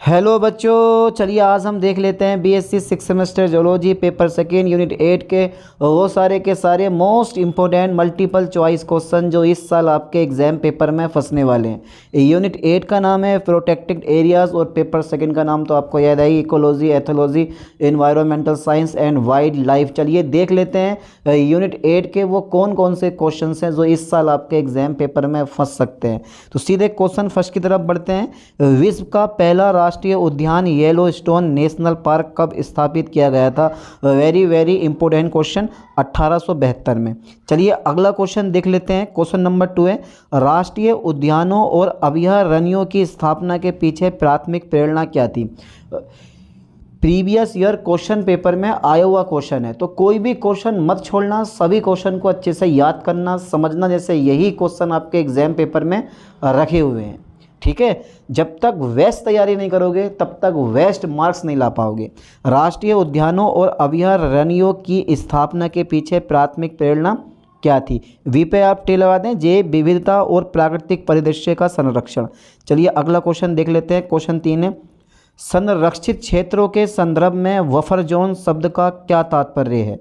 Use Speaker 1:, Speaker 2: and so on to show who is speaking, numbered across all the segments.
Speaker 1: Hello बच्चों, चलिए आज हम देख लेते हैं BSc 6 semester zoology paper second unit 8 के वो सारे के सारे most important multiple choice question जो इस साल आपके एग्जाम पेपर में फंसने वाले हैं। यूनिट 8 का नाम है प्रोटेक्टेड एरियाज और पेपर सेकेंड का नाम तो आपको याद है ecology, ethology, environmental science and wild life. चलिए देख लेते हैं यूनिट 8 के वो कौन कौन से क्वेश्चन हैं जो इस साल आपके एग्जाम पेपर में फंस सकते हैं। तो सीधे क्वेश्चन फर्स्ट की तरफ बढ़ते हैं। विश्व का पहला राष्ट्रीय उद्यान येलोस्टोन नेशनल पार्क कब स्थापित किया गया था? वेरी इंपॉर्टेंट क्वेश्चन, 1872 में। चलिए अगला क्वेश्चन देख लेते हैं। क्वेश्चन नंबर 2 है, राष्ट्रीय उद्यानों और अभयारण्यों की स्थापना के पीछे प्राथमिक प्रेरणा क्या थी? प्रीवियस ईयर क्वेश्चन पेपर में आया हुआ क्वेश्चन है, तो कोई भी क्वेश्चन मत छोड़ना, सभी क्वेश्चन को अच्छे से याद करना, समझना, जैसे यही क्वेश्चन आपके एग्जाम पेपर में रखे हुए हैं। ठीक है, जब तक वेस्ट तैयारी नहीं करोगे तब तक वेस्ट मार्क्स नहीं ला पाओगे। राष्ट्रीय उद्यानों और अभयारण्यों की स्थापना के पीछे प्राथमिक प्रेरणा क्या थी? वी पे आप टी लगा दें। जे विविधता और प्राकृतिक परिदृश्य का संरक्षण। चलिए अगला क्वेश्चन देख लेते हैं। क्वेश्चन 3 है, संरक्षित क्षेत्रों के संदर्भ में बफर जोन शब्द का क्या तात्पर्य है?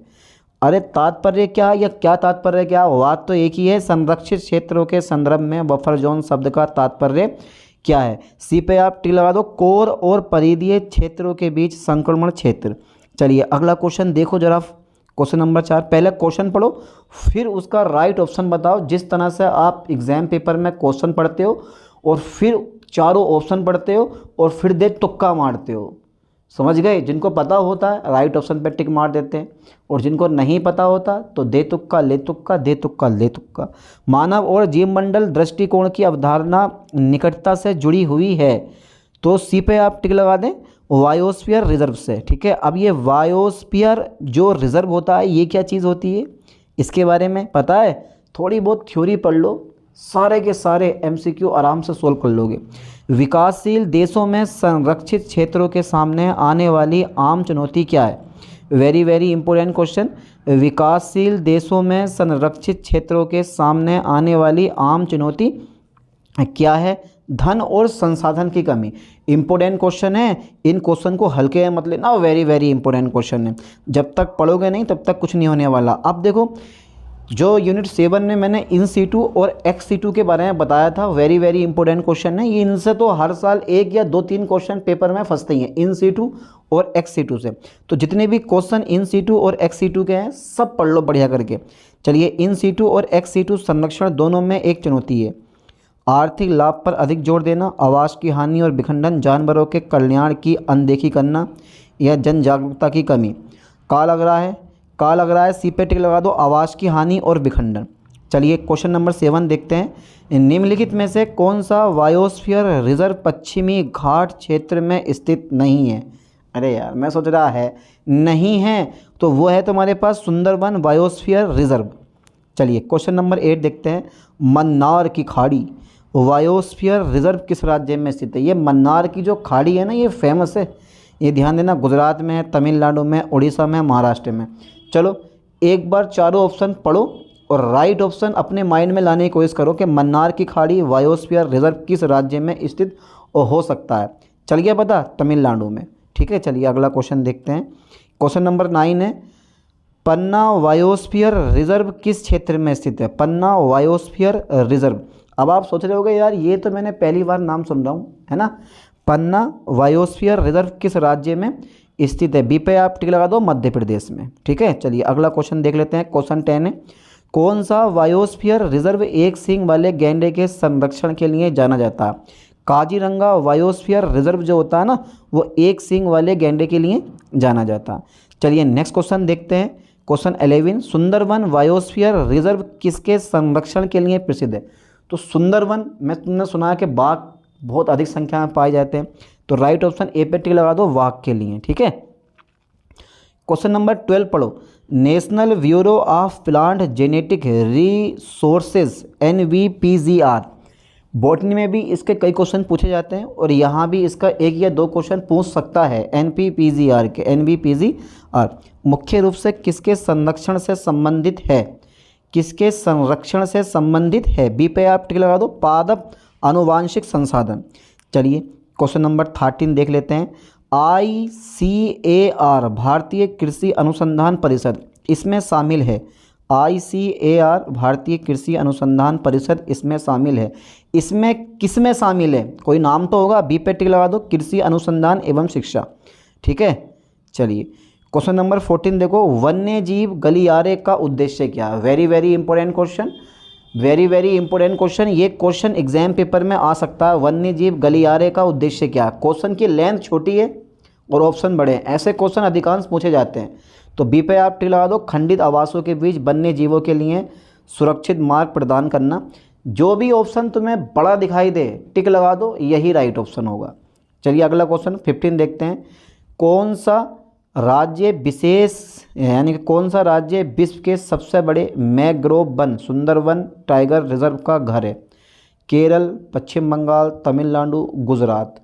Speaker 1: अरे तात्पर्य क्या या क्या तात्पर्य क्या, बात तो एक ही है। संरक्षित क्षेत्रों के संदर्भ में बफर जोन शब्द का तात्पर्य क्या है? सी पे आप टी लगा दो। कोर और परिधीय क्षेत्रों के बीच संक्रमण क्षेत्र। चलिए अगला क्वेश्चन देखो जरा। क्वेश्चन नंबर 4, पहले क्वेश्चन पढ़ो फिर उसका राइट ऑप्शन बताओ। जिस तरह से आप एग्जाम पेपर में क्वेश्चन पढ़ते हो और फिर चारों ऑप्शन पढ़ते हो और फिर दे तुक्का मारते हो, समझ गए? जिनको पता होता है राइट ऑप्शन पे टिक मार देते हैं और जिनको नहीं पता होता तो दे तुक्का ले तुक्का, दे तुक्का ले तुक्का। मानव और जीवमंडल दृष्टिकोण की अवधारणा निकटता से जुड़ी हुई है, तो सी पे आप टिक लगा दें बायोस्फीयर रिजर्व से। ठीक है, अब ये बायोस्फीयर जो रिजर्व होता है ये क्या चीज़ होती है, इसके बारे में पता है? थोड़ी बहुत थ्योरी पढ़ लो, सारे के सारे एमसीक्यू आराम से सोल्व कर लोगे। विकासशील देशों में संरक्षित क्षेत्रों के सामने आने वाली आम चुनौती क्या है? Very important question. विकासशील देशों में संरक्षित क्षेत्रों के सामने आने वाली आम चुनौती क्या है? धन और संसाधन की कमी। इंपॉर्टेंट क्वेश्चन है, इन क्वेश्चन को हल्के मत लेना, वेरी इंपॉर्टेंट क्वेश्चन है। जब तक पढ़ोगे नहीं तब तक कुछ नहीं होने वाला। अब देखो, जो यूनिट 7 में मैंने इन सीटू और एक्स सीटू के बारे में बताया था, वेरी इंपॉर्टेंट क्वेश्चन है ये। इनसे तो हर साल 1 या 2-3 क्वेश्चन पेपर में फंसते ही हैं, इन सीटू और एक्स सीटू से। तो जितने भी क्वेश्चन इन सीटू और एक्स सीटू के हैं सब पढ़ लो बढ़िया करके। चलिए, इन सीटू और एक्स सीटू संरक्षण दोनों में एक चुनौती है। आर्थिक लाभ पर अधिक जोर देना, आवास की हानि और विखंडन, जानवरों के कल्याण की अनदेखी करना या जन जागरूकता की कमी। का लग रहा है सी पे टिक लगा दो, आवास की हानि और विखंडन। चलिए क्वेश्चन नंबर 7 देखते हैं। निम्नलिखित में से कौन सा बायोस्फीयर रिजर्व पश्चिमी घाट क्षेत्र में स्थित नहीं है? अरे यार, मैं सोच रहा है नहीं है तो वो है तुम्हारे पास सुंदरवन बायोस्फीयर रिजर्व। चलिए क्वेश्चन नंबर 8 देखते हैं। मन्नार की खाड़ी बायोस्फीयर रिजर्व किस राज्य में स्थित है? ये मन्नार की जो खाड़ी है ना, ये फेमस है, ये ध्यान देना। गुजरात में है, तमिलनाडु में, उड़ीसा में, महाराष्ट्र में। चलो एक बार चारों ऑप्शन पढ़ो और राइट ऑप्शन अपने माइंड में लाने की कोशिश करो कि मन्नार की खाड़ी बायोस्फीयर रिजर्व किस राज्य में स्थित हो सकता है। चल गया पता? तमिलनाडु में। ठीक है, चलिए अगला क्वेश्चन देखते हैं। क्वेश्चन नंबर 9 है, पन्ना बायोस्फीयर रिजर्व किस क्षेत्र में स्थित है? पन्ना बायोस्फीयर रिजर्व। अब आप सोच रहे होगे यार ये तो मैंने पहली बार नाम सुन रहा हूँ, है ना। पन्ना बायोस्फीयर रिजर्व किस राज्य में स्थित है? बी पे आप टिक लगा दो, मध्य प्रदेश में। ठीक है, चलिए अगला क्वेश्चन देख लेते हैं। क्वेश्चन 10 है, कौन सा बायोस्फीयर रिजर्व एक सींग वाले गैंडे के संरक्षण के लिए जाना जाता है? काजीरंगा बायोस्फीयर रिजर्व जो होता है ना, वो एक सींग वाले गैंडे के लिए जाना जाता है। चलिए नेक्स्ट क्वेश्चन देखते हैं। क्वेश्चन 11, सुंदरवन बायोस्फीयर रिजर्व किसके संरक्षण के लिए प्रसिद्ध है? तो सुंदरवन में तुमने सुना है कि बाघ बहुत अधिक संख्या में पाए जाते हैं, तो राइट ऑप्शन ए पे टिक लगा दो, बाघ के लिए। ठीक है, क्वेश्चन नंबर 12 पढ़ो। National bureau of plant genetic resources NBPGR, botany में भी इसके कई क्वेश्चन पूछे जाते हैं और यहाँ भी इसका 1 या 2 क्वेश्चन पूछ सकता है NBPGR मुख्य रूप से किसके संरक्षण से संबंधित है? किसके संरक्षण से संबंधित है? बी पे आप टिक लगा दो, पादप आनुवांशिक संसाधन। चलिए क्वेश्चन नंबर 13 देख लेते हैं। ICAR भारतीय कृषि अनुसंधान परिषद इसमें शामिल है। ICAR भारतीय कृषि अनुसंधान परिषद इसमें शामिल है। इसमें किस में शामिल है, कोई नाम तो होगा, बी पे टिक लगा दो, कृषि अनुसंधान एवं शिक्षा। ठीक है, चलिए क्वेश्चन नंबर 14 देखो, वन्य जीव गलियारे का उद्देश्य क्या है। Very very important question, very very important question. ये क्वेश्चन एग्जाम पेपर में आ सकता है। वन्य जीव गलियारे का उद्देश्य क्या है। क्वेश्चन की लेंथ छोटी है और ऑप्शन बड़े हैं, ऐसे क्वेश्चन अधिकांश पूछे जाते हैं। तो बी पे आप टिक लगा दो, खंडित आवासों के बीच वन्य जीवों के लिए सुरक्षित मार्ग प्रदान करना। जो भी ऑप्शन तुम्हें बड़ा दिखाई दे टिक लगा दो, यही राइट ऑप्शन होगा। चलिए अगला क्वेश्चन 15 देखते हैं। कौन सा राज्य विशेष यानी कि कौन सा राज्य विश्व के सबसे बड़े मैंग्रोव वन सुंदरवन टाइगर रिजर्व का घर है। केरल, पश्चिम बंगाल, तमिलनाडु, गुजरात।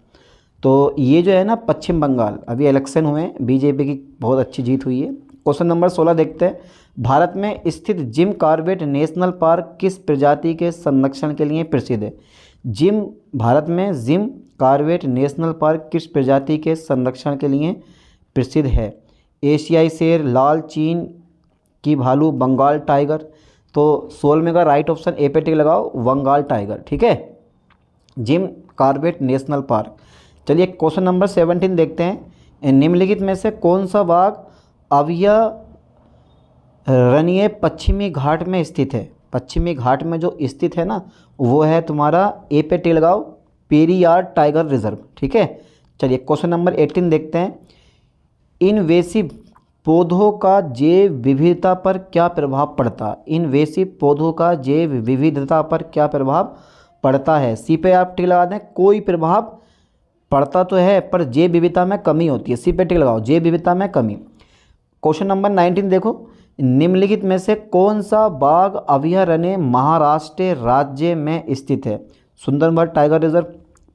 Speaker 1: तो ये जो है ना पश्चिम बंगाल, अभी इलेक्शन हुए हैं, बीजेपी की बहुत अच्छी जीत हुई है। क्वेश्चन नंबर 16 देखते हैं। भारत में स्थित जिम कॉर्बेट नेशनल पार्क किस प्रजाति के संरक्षण के लिए प्रसिद्ध है। भारत में जिम कॉर्बेट नेशनल पार्क किस प्रजाति के संरक्षण के लिए प्रसिद्ध है। एशियाई शेर, लाल चीन की भालू, बंगाल टाइगर। तो 16 का राइट ऑप्शन ए पे टिक लगाओ, बंगाल टाइगर। ठीक है, जिम कॉर्बेट नेशनल पार्क। चलिए क्वेश्चन नंबर 17 देखते हैं। निम्नलिखित में से कौन सा बाघ अभयारण्य पश्चिमी घाट में स्थित है। पश्चिमी घाट में जो स्थित है ना, वो है तुम्हारा ए पे टिक लगाओ, पेरियार टाइगर रिजर्व। ठीक है, चलिए क्वेश्चन नंबर 18 देखते हैं। इनवेसिव पौधों का जैव विविधता पर क्या प्रभाव पड़ता। इनवेसिव पौधों का जैव विविधता पर क्या प्रभाव पड़ता है। सी पे आप टिक लगा दें, कोई प्रभाव पड़ता तो है पर जैव विविधता में कमी होती है। सी पे टिक लगाओ, जैव विविधता में कमी। क्वेश्चन नंबर 19 देखो, निम्नलिखित में से कौन सा बाघ अभयारण्य महाराष्ट्र राज्य में स्थित है। सुंदरबन टाइगर रिजर्व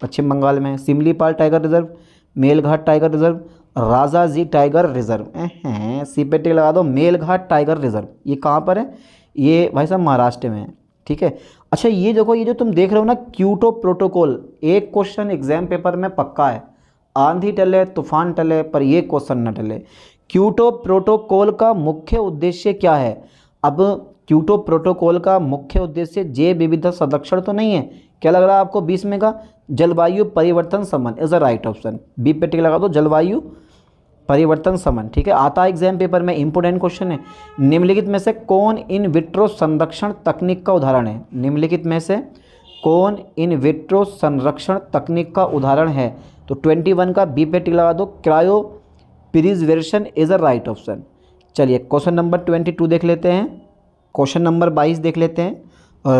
Speaker 1: पश्चिम बंगाल में, Similipal tiger reserve, Melghat tiger reserve, Rajaji tiger reserve. C पे टिक लगा दो, मेलघाट टाइगर रिजर्व। ये कहाँ पर है, ये भाई साहब महाराष्ट्र में है। ठीक है, अच्छा ये देखो, ये जो तुम देख रहे हो ना क्योटो प्रोटोकॉल, एक क्वेश्चन एग्जाम पेपर में पक्का है। आंधी टले तूफान टले पर ये क्वेश्चन न टले। क्योटो प्रोटोकॉल का मुख्य उद्देश्य क्या है। अब क्योटो प्रोटोकॉल का मुख्य उद्देश्य जैव विविधता संरक्षण तो नहीं है। क्या लग रहा है आपको 20 में का, जलवायु परिवर्तन समन is a right option. B पे टिक लगा दो, जलवायु परिवर्तन समन। ठीक है, आता है एग्जाम पेपर में, इंपोर्टेंट क्वेश्चन है। निम्नलिखित में से कौन इन विट्रो संरक्षण तकनीक का उदाहरण है। निम्नलिखित में से कौन इन विट्रो संरक्षण तकनीक का उदाहरण है। तो 21 का बी पे टिक लगा दो, cryo preservation is a right option. चलिए क्वेश्चन नंबर 22 देख लेते हैं। क्वेश्चन नंबर 22 देख लेते हैं।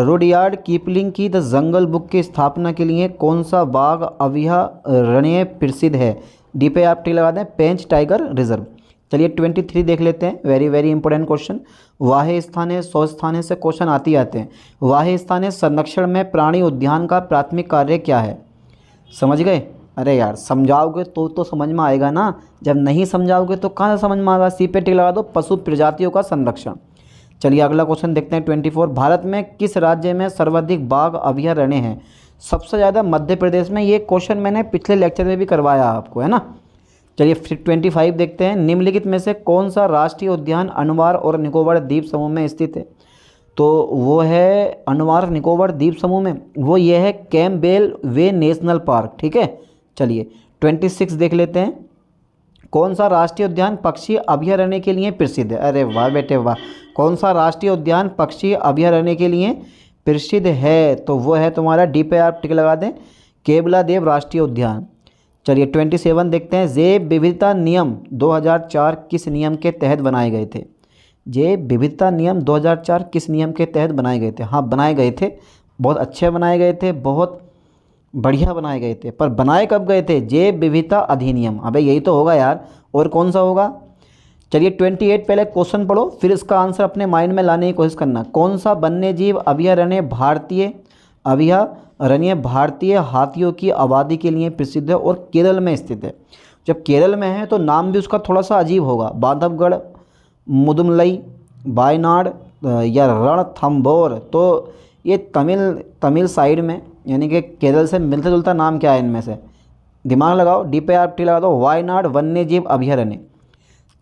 Speaker 1: रुडयार्ड किपलिंग की द जंगल बुक की स्थापना के लिए कौन सा बाघ अभयारण्य प्रसिद्ध है। डी पे आप टिक लगा दें, पेंच टाइगर रिजर्व। चलिए 23 देख लेते हैं, वेरी वेरी इंपॉर्टेंट क्वेश्चन। वाह्य स्थानीय सौ स्थानीय से क्वेश्चन आते आते हैं। वाह्य स्थानीय संरक्षण में प्राणी उद्यान का प्राथमिक कार्य क्या है। समझ गए। अरे यार समझाओगे तो समझ में आएगा ना, जब नहीं समझाओगे तो कहाँ से समझ में आएगा। सी पे टिक लगा दो, पशु प्रजातियों का संरक्षण। चलिए अगला क्वेश्चन देखते हैं 24। भारत में किस राज्य में सर्वाधिक बाघ अभयारण्य हैं। सबसे ज़्यादा मध्य प्रदेश में। ये क्वेश्चन मैंने पिछले लेक्चर में भी करवाया आपको, है ना। चलिए फिर 25 देखते हैं। निम्नलिखित में से कौन सा राष्ट्रीय उद्यान अंडमान और निकोबार द्वीप समूह में स्थित है। तो वो है अंडमान निकोबार द्वीप समूह में, वो ये है कैम्पबेल वे नेशनल पार्क। ठीक है, चलिए 26 देख लेते हैं। कौन सा राष्ट्रीय उद्यान पक्षी अभयारण्य के लिए प्रसिद्ध है। अरे वाह बेटे वाह, कौन सा राष्ट्रीय उद्यान पक्षी अभयारण्य के लिए प्रसिद्ध है। तो वो है तुम्हारा, डी पे आप टिक लगा दें, केवलादेव राष्ट्रीय उद्यान। चलिए 27 देखते हैं। जैव विविधता नियम 2004 किस नियम के तहत बनाए गए थे। जैव विविधता नियम 2004 किस नियम के तहत बनाए गए थे। हाँ बनाए गए थे, बहुत अच्छे बनाए गए थे, बहुत बढ़िया बनाए गए थे। पर बनाए कब गए थे। जैव विविधता अधिनियम, अबे यही तो होगा यार, और कौन सा होगा। चलिए 28 पहले क्वेश्चन पढ़ो, फिर इसका आंसर अपने माइंड में लाने की कोशिश करना। कौन सा वन्य जीव अभयारण्य भारतीय हाथियों की आबादी के लिए प्रसिद्ध है और केरल में स्थित है। जब केरल में है तो नाम भी उसका थोड़ा सा अजीब होगा। बांधवगढ़, मुदुमलई, वायनाड या रणथंभौर। तो ये तमिल साइड में, यानी कि केरल से मिलता जुलता नाम क्या है इनमें से। दिमाग लगाओ, डी पे आप टी लगा दो, वायनाड वन्य जीव अभयारण्य।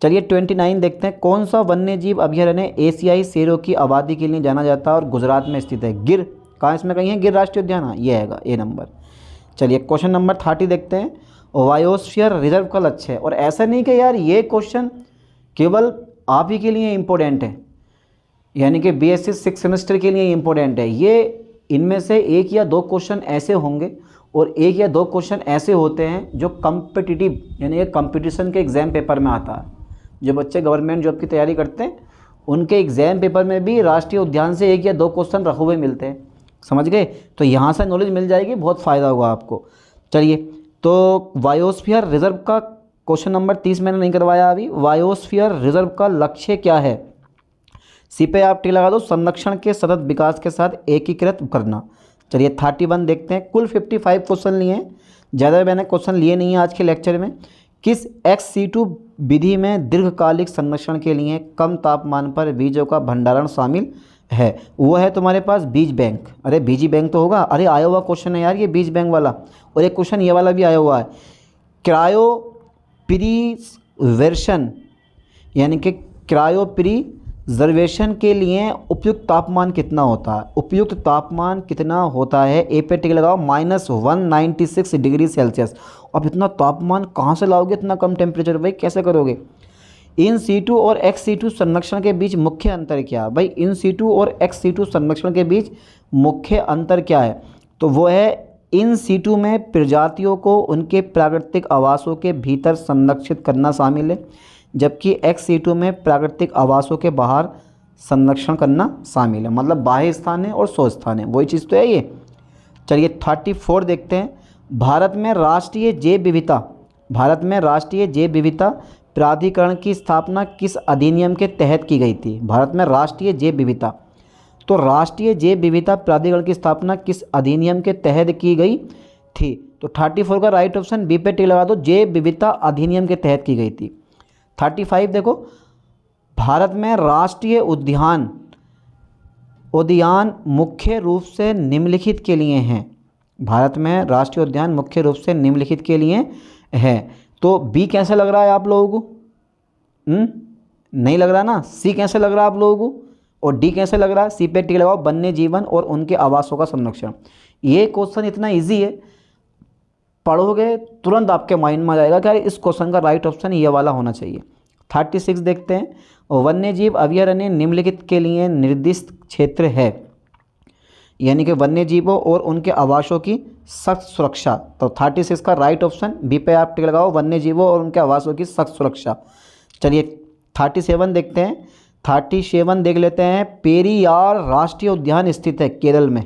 Speaker 1: चलिए 29 देखते हैं, कौन सा वन्य जीव अभयारण्य एशियाई शेरों की आबादी के लिए जाना जाता है और गुजरात में स्थित है? गिर। कहाँ इसमें कहीं है गिर राष्ट्रीय उद्यान? हाँ, ये आएगा ए नंबर। चलिए क्वेश्चन नंबर 30 देखते हैं, बायोस्फीयर रिजर्व का लक्ष्य है। और ऐसा नहीं कि यार ये क्वेश्चन केवल आप ही के लिए इम्पोर्टेंट है, यानी कि बीएससी 6 सेमेस्टर के लिए इम्पोर्टेंट है। ये इनमें से एक या दो क्वेश्चन ऐसे होंगे और एक या दो क्वेश्चन ऐसे होते हैं जो कम्पिटिटिव यानी कि कंपटीशन के एग्ज़ाम पेपर में आता है। जो बच्चे गवर्नमेंट जॉब की तैयारी करते हैं उनके एग्ज़ाम पेपर में भी राष्ट्रीय उद्यान से एक या दो क्वेश्चन रखे हुए मिलते हैं, समझ गए? तो यहाँ से नॉलेज मिल जाएगी, बहुत फ़ायदा होगा आपको। चलिए तो बायोस्फीयर रिजर्व का क्वेश्चन नंबर 30 मैंने नहीं करवाया अभी। बायोस्फीयर रिजर्व का लक्ष्य क्या है? सी पे आप टी लगा दो, संरक्षण के सतत विकास के साथ एकीकृत करना। चलिए 31 देखते हैं, कुल 55 क्वेश्चन लिए हैं, ज़्यादा मैंने क्वेश्चन लिए नहीं है आज के लेक्चर में। किस XC2 विधि में दीर्घकालिक संरक्षण के लिए कम तापमान पर बीजों का भंडारण शामिल है? वो है तुम्हारे पास बीज बैंक। अरे बीजी बैंक तो होगा, अरे आया हुआ क्वेश्चन है यार ये बीज बैंक वाला। और एक क्वेश्चन ये वाला भी आया हुआ है, क्रायो प्रिजर्वेशन यानी कि क्रायो प्रिजर्वेशन के लिए उपयुक्त तापमान कितना होता है? उपयुक्त तापमान कितना होता है? ए पे टिक लगाओ, -196 डिग्री सेल्सियस। अब इतना तापमान कहाँ से लाओगे, इतना कम टेम्परेचर भाई, कैसे करोगे? इन सीटू और XC2 संरक्षण के बीच मुख्य अंतर क्या? भाई इन सीटू और XC2 संरक्षण के बीच मुख्य अंतर क्या है? तो वो है इन सीटू में प्रजातियों को उनके प्राकृतिक आवासों के भीतर संरक्षित करना शामिल है, जबकि XC2 में प्राकृतिक आवासों के बाहर संरक्षण करना शामिल है। मतलब बाह्य स्थान है और स्व स्थान है, वही चीज़ तो है ये। चलिए 34 देखते हैं, भारत में राष्ट्रीय जैव विविधता प्राधिकरण की स्थापना किस अधिनियम के तहत की गई थी? भारत में राष्ट्रीय जैव विविधता, तो राष्ट्रीय जैव विविधता प्राधिकरण की स्थापना किस अधिनियम के तहत की गई थी? तो 34 का राइट ऑप्शन बी पे टिक लगा दो, जैव विविधता अधिनियम के तहत की गई थी। 35 देखो, भारत में राष्ट्रीय उद्यान मुख्य रूप से निम्नलिखित के लिए हैं। भारत में राष्ट्रीय उद्यान मुख्य रूप से निम्नलिखित के लिए है। तो बी कैसे लग रहा है आप लोगों को? नहीं लग रहा ना। सी कैसे लग रहा है आप लोगों को? और डी कैसे लग रहा है? सी पे टिक लगाओ, वन्य जीवन और उनके आवासों का संरक्षण। ये क्वेश्चन इतना इजी है, पढ़ोगे तुरंत आपके माइंड में आ जाएगा कि यार इस क्वेश्चन का राइट ऑप्शन ये वाला होना चाहिए। 36 देखते हैं, वन्य जीव अभयारण्य निम्नलिखित के लिए निर्दिष्ट क्षेत्र है, यानी कि वन्य जीवों और उनके आवासों की सख्त सुरक्षा। तो 36 का राइट ऑप्शन बी पे आप टिक लगाओ, वन्य जीवों और उनके आवासों की सख्त सुरक्षा। चलिए 37 देखते हैं, 37 देख लेते हैं, पेरियार राष्ट्रीय उद्यान स्थित है केरल में।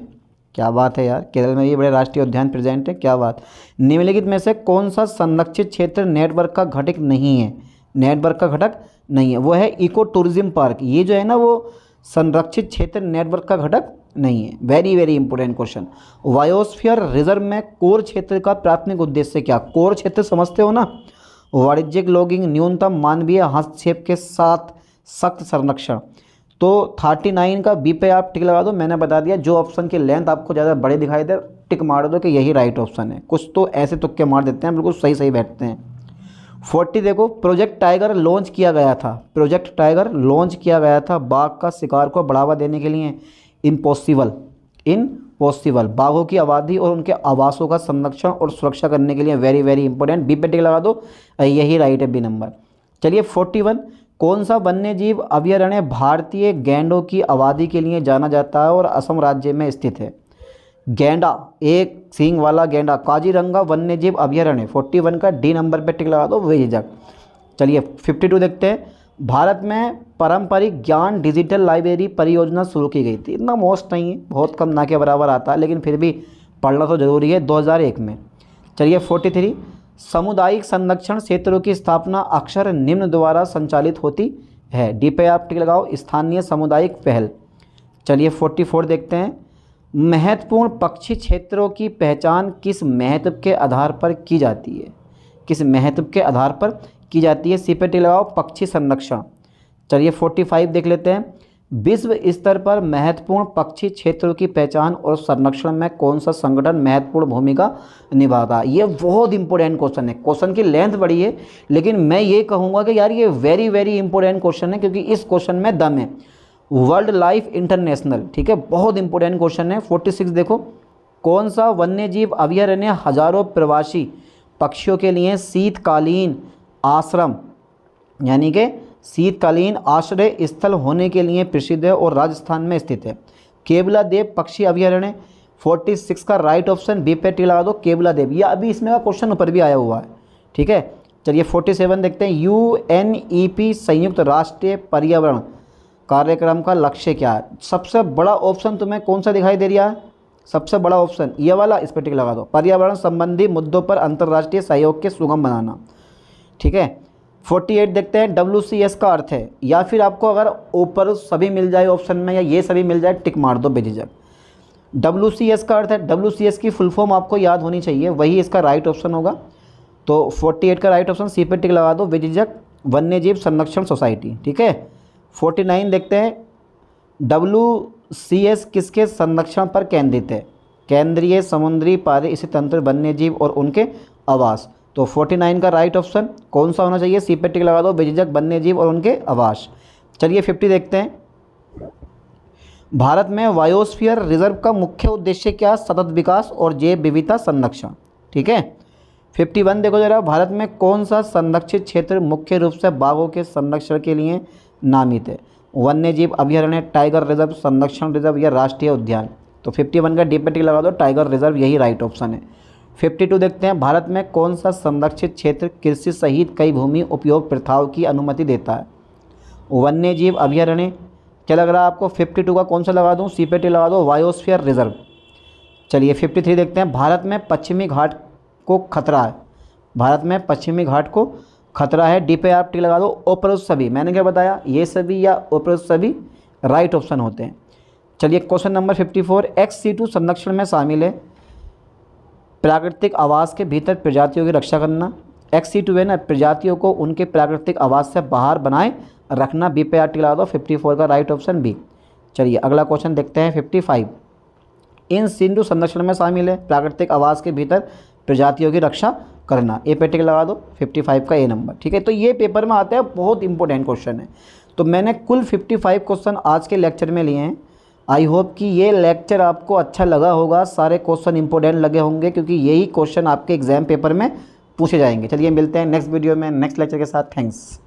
Speaker 1: क्या बात है यार, केरल में ये बड़े राष्ट्रीय उद्यान प्रेजेंट है, क्या बात। निम्नलिखित में से कौन सा संरक्षित क्षेत्र नेटवर्क का घटक नहीं है? नेटवर्क का घटक नहीं है, वो है इको टूरिज्म पार्क। ये जो है ना वो संरक्षित क्षेत्र नेटवर्क का घटक नहीं है। Very very important question. Biosphere reserve में कोर क्षेत्र का प्राथमिक उद्देश्य क्या? कोर क्षेत्र समझते हो ना, वाणिज्यिक लॉगिंग, न्यूनतम मानवीय हस्तक्षेप के साथ सख्त संरक्षण। तो 39 का बी पे आप टिक लगा दो। मैंने बता दिया, जो ऑप्शन की लेंथ आपको ज़्यादा बड़े दिखाई दे टिक मार दो कि यही राइट ऑप्शन है। कुछ तो ऐसे तुक्के मार देते हैं, बिल्कुल सही सही बैठते हैं। 40 देखो, प्रोजेक्ट टाइगर लॉन्च किया गया था। प्रोजेक्ट टाइगर लॉन्च किया गया था बाघ का शिकार को बढ़ावा देने के लिए। इम्पॉसिबल बाघों की आबादी और उनके आवासों का संरक्षण और सुरक्षा करने के लिए। वेरी वेरी इंपॉर्टेंट, बी पे टिक लगा दो, यही राइट है बी नंबर। चलिए 41, कौन सा वन्य जीव अभयारण्य भारतीय गैंडों की आबादी के लिए जाना जाता है और असम राज्य में स्थित है? गैंडा, एक सींग वाला गैंडा, काजीरंगा वन्य जीव अभयारण्य। 41 का डी नंबर पे टिक लगा दो, बेझिझक। चलिए 52 देखते हैं, भारत में पारंपरिक ज्ञान डिजिटल लाइब्रेरी परियोजना शुरू की गई थी। इतना मोस्ट नहीं है, बहुत कम ना के बराबर आता है, लेकिन फिर भी पढ़ना तो जरूरी है, 2001 में। चलिए 43, सामुदायिक संरक्षण क्षेत्रों की स्थापना अक्सर निम्न द्वारा संचालित होती है। डी पे आप टिक लगाओ, स्थानीय सामुदायिक पहल। चलिए 44 देखते हैं, महत्वपूर्ण पक्षी क्षेत्रों की पहचान किस महत्व के आधार पर की जाती है? किस महत्व के आधार पर की जाती है? सी पे टिक लगाओ, पक्षी संरक्षण। चलिए 45 देख लेते हैं, विश्व स्तर पर महत्वपूर्ण पक्षी क्षेत्रों की पहचान और संरक्षण में कौन सा संगठन महत्वपूर्ण भूमिका निभाता है? ये बहुत इंपॉर्टेंट क्वेश्चन है। क्वेश्चन की लेंथ बड़ी है, लेकिन मैं ये कहूँगा कि यार ये वेरी वेरी इंपॉर्टेंट क्वेश्चन है, क्योंकि इस क्वेश्चन में दम है। वर्ल्ड लाइफ इंटरनेशनल, ठीक है, बहुत इंपॉर्टेंट क्वेश्चन है। 46 देखो, कौन सा वन्यजीव अभयारण्य हजारों प्रवासी पक्षियों के लिए शीतकालीन आश्रम यानी कि शीतकालीन आश्रय स्थल होने के लिए प्रसिद्ध है और राजस्थान में स्थित है? केवलादेव पक्षी अभयारण्य। 46 का राइट ऑप्शन बी पे टिक लगा दो, केवलादेव। ये अभी इसमें का क्वेश्चन ऊपर भी आया हुआ है, ठीक है। चलिए 47 देखते हैं, UNEP संयुक्त राष्ट्रीय पर्यावरण कार्यक्रम का लक्ष्य क्या है? सबसे बड़ा ऑप्शन तुम्हें कौन सा दिखाई दे रहा है? सबसे बड़ा ऑप्शन ये वाला, इस पर टिक लगा दो। पर्यावरण संबंधी मुद्दों पर अंतर्राष्ट्रीय सहयोग के सुगम बनाना, ठीक है। 48 देखते हैं, WCS का अर्थ है, या फिर आपको अगर ऊपर सभी मिल जाए ऑप्शन में या ये सभी मिल जाए टिक मार दो बेझिझक। WCS का अर्थ है, WCS की फुल फॉर्म आपको याद होनी चाहिए, वही इसका राइट ऑप्शन होगा। तो 48 का राइट ऑप्शन सी पे टिक लगा दो, बेझिझक वन्यजीव संरक्षण सोसाइटी, ठीक है। 49 देखते हैं, WCS किसके संरक्षण पर केंद्रित है? केंद्रीय समुद्री पारिस्थितिक तंत्र, वन्यजीव और उनके आवास। तो 49 का राइट ऑप्शन कौन सा होना चाहिए? सी पे टिक लगा दो, बेझिझक वन्यजीव और उनके आवास। चलिए 50 देखते हैं, भारत में बायोस्फीयर रिजर्व का मुख्य उद्देश्य क्या? सतत विकास और जैव विविधता संरक्षण, ठीक है। 51 देखो जरा, भारत में कौन सा संरक्षित क्षेत्र मुख्य रूप से बाघों के संरक्षण के लिए नामित है? वन्यजीव अभयारण्य, टाइगर रिजर्व, संरक्षण रिजर्व या राष्ट्रीय उद्यान? तो 51 का डी पे टिक लगा दो, टाइगर रिजर्व यही राइट ऑप्शन है। 52 देखते हैं, भारत में कौन सा संरक्षित क्षेत्र कृषि सहित कई भूमि उपयोग प्रथाओं की अनुमति देता है? वन्यजीव अभयारण्य। क्या लग रहा है आपको? 52 का कौन सा लगा दूं? सी पे टिक लगा दो, बायोस्फीयर रिजर्व। चलिए 53 देखते हैं, भारत में पश्चिमी घाट को खतरा है। भारत में पश्चिमी घाट को खतरा है, डी पे आप टिक लगा दो, उपरोक्त सभी। मैंने क्या बताया? ये सभी या उपरोक्त सभी राइट ऑप्शन होते हैं। चलिए क्वेश्चन नंबर 54, XC2 संरक्षण में शामिल है प्राकृतिक आवास के भीतर प्रजातियों की रक्षा करना। XC2 है ना, प्रजातियों को उनके प्राकृतिक आवास से बाहर बनाए रखना, बी पे टिक लगा दो, 54 का राइट ऑप्शन बी। चलिए अगला क्वेश्चन देखते हैं 55, इन सिंधु संरक्षण में शामिल है प्राकृतिक आवास के भीतर प्रजातियों की रक्षा करना, ए पे टिक लगा दो, 55 का ए नंबर, ठीक है। तो ये पेपर में आता है, बहुत इंपॉर्टेंट क्वेश्चन है। तो मैंने कुल 55 क्वेश्चन आज के लेक्चर में लिए हैं। आई होप कि ये लेक्चर आपको अच्छा लगा होगा, सारे क्वेश्चन इंपॉर्टेंट लगे होंगे, क्योंकि यही क्वेश्चन आपके एग्जाम पेपर में पूछे जाएंगे। चलिए मिलते हैं नेक्स्ट वीडियो में नेक्स्ट लेक्चर के साथ। थैंक्स।